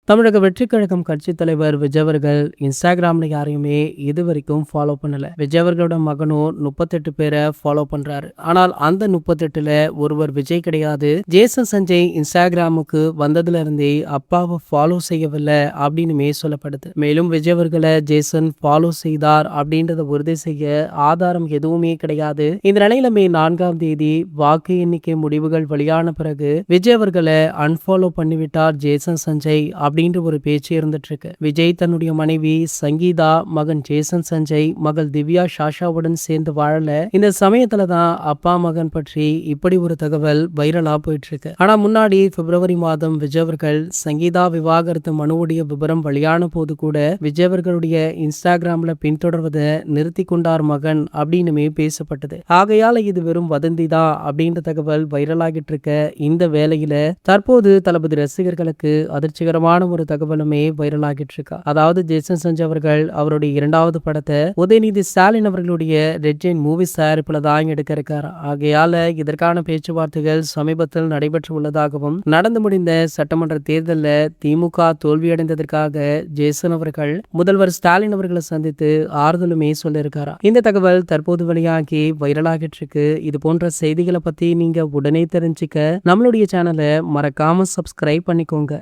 தமிழக வெற்றிக் கழகம் கட்சித் தலைவர் விஜய் அவர்கள் இன்ஸ்டாகிராம்ல யாரையுமே இது வரைக்கும் ஃபாலோ பண்ணல. விஜய் அவர்களோட மகனும் 38 பேரை ஃபாலோ பண்றாரு. ஆனால் அந்த 38ல ஒருவர் விஜய் கிடையாது. ஜேசன் சஞ்சய் இன்ஸ்டாகிராமுக்கு வந்ததுல இருந்தே அப்பாவை ஃபாலோ செய்யவில்லை அப்படின்னுமே சொல்லப்படுது. மேலும் விஜய் அவர்களை ஜேசன் ஃபாலோ செய்தார் அப்படின்றத உறுதி செய்ய ஆதாரம் எதுவுமே கிடையாது. இந்த நிலையில மே 4ஆம் தேதி வாக்கு எண்ணிக்கை முடிவுகள் வெளியான பிறகு விஜய் அவர்களை அன்ஃபாலோ பண்ணிவிட்டார் ஜேசன் சஞ்சய் அப்படின்ற ஒரு பேச்சு இருந்துட்டு இருக்கு. விஜய் தன்னுடைய மனைவி சங்கீதா, மகன் ஜேசன் சஞ்சய், மகள் திவ்யா சாஷாவுடன் சேர்ந்து வாழல. இந்த சமயத்துல தான் அப்பா மகன் பற்றி இப்படி ஒரு தகவல் வைரலா போயிட்டு இருக்கு. ஆனா முன்னாடி பிப்ரவரி மாதம் விஜய் அவர்கள் சங்கீதா விவாகரத்து மனுவுடைய விவரம் வெளியான போது கூட விஜய் அவர்களுடைய இன்ஸ்டாகிராம்ல பின்தொடர்வதை நிறுத்தி கொண்டார் மகன் அப்படின்னுமே பேசப்பட்டது. ஆகையால இது வெறும் வதந்தி தான் அப்படின்ற தகவல் வைரலாகிட்டு இருக்க இந்த வேளையில தற்போது தளபதி ரசிகர்களுக்கு அதிர்ச்சிகரமான ஒரு தகவலுமே வைரலாகிட்டு இருக்கா. அதாவது ஜேசன் சஞ்சய் அவர்கள் அவருடைய 2வது படத்தை உதயநிதி ஸ்டாலின் அவர்களுடைய ரெட் ஜெயின் மூவிஸ் தயாரிப்புல தான் எடுக்க இருக்காரு. ஆகையால இதற்கான பேச்சுவார்த்தைகள் சமீபத்தில் நடைபெற்று உள்ளதாகவும் நடந்து முடிந்த சட்டமன்ற தேர்தலில் திமுக தோல்வியடைந்ததற்காக ஜேசன் அவர்கள் முதல்வர் ஸ்டாலின் அவர்களை சந்தித்து ஆறுதலுமே சொல்லியிருக்காரா. இந்த தகவல் தற்போது வெளியாகி வைரலாகிட்டு இருக்கு. இது போன்ற செய்திகளை பத்தி நீங்க உடனே தெரிஞ்சுக்க நம்மளுடைய சேனலை மறக்காம சப்ஸ்கிரைப் பண்ணிக்கோங்க.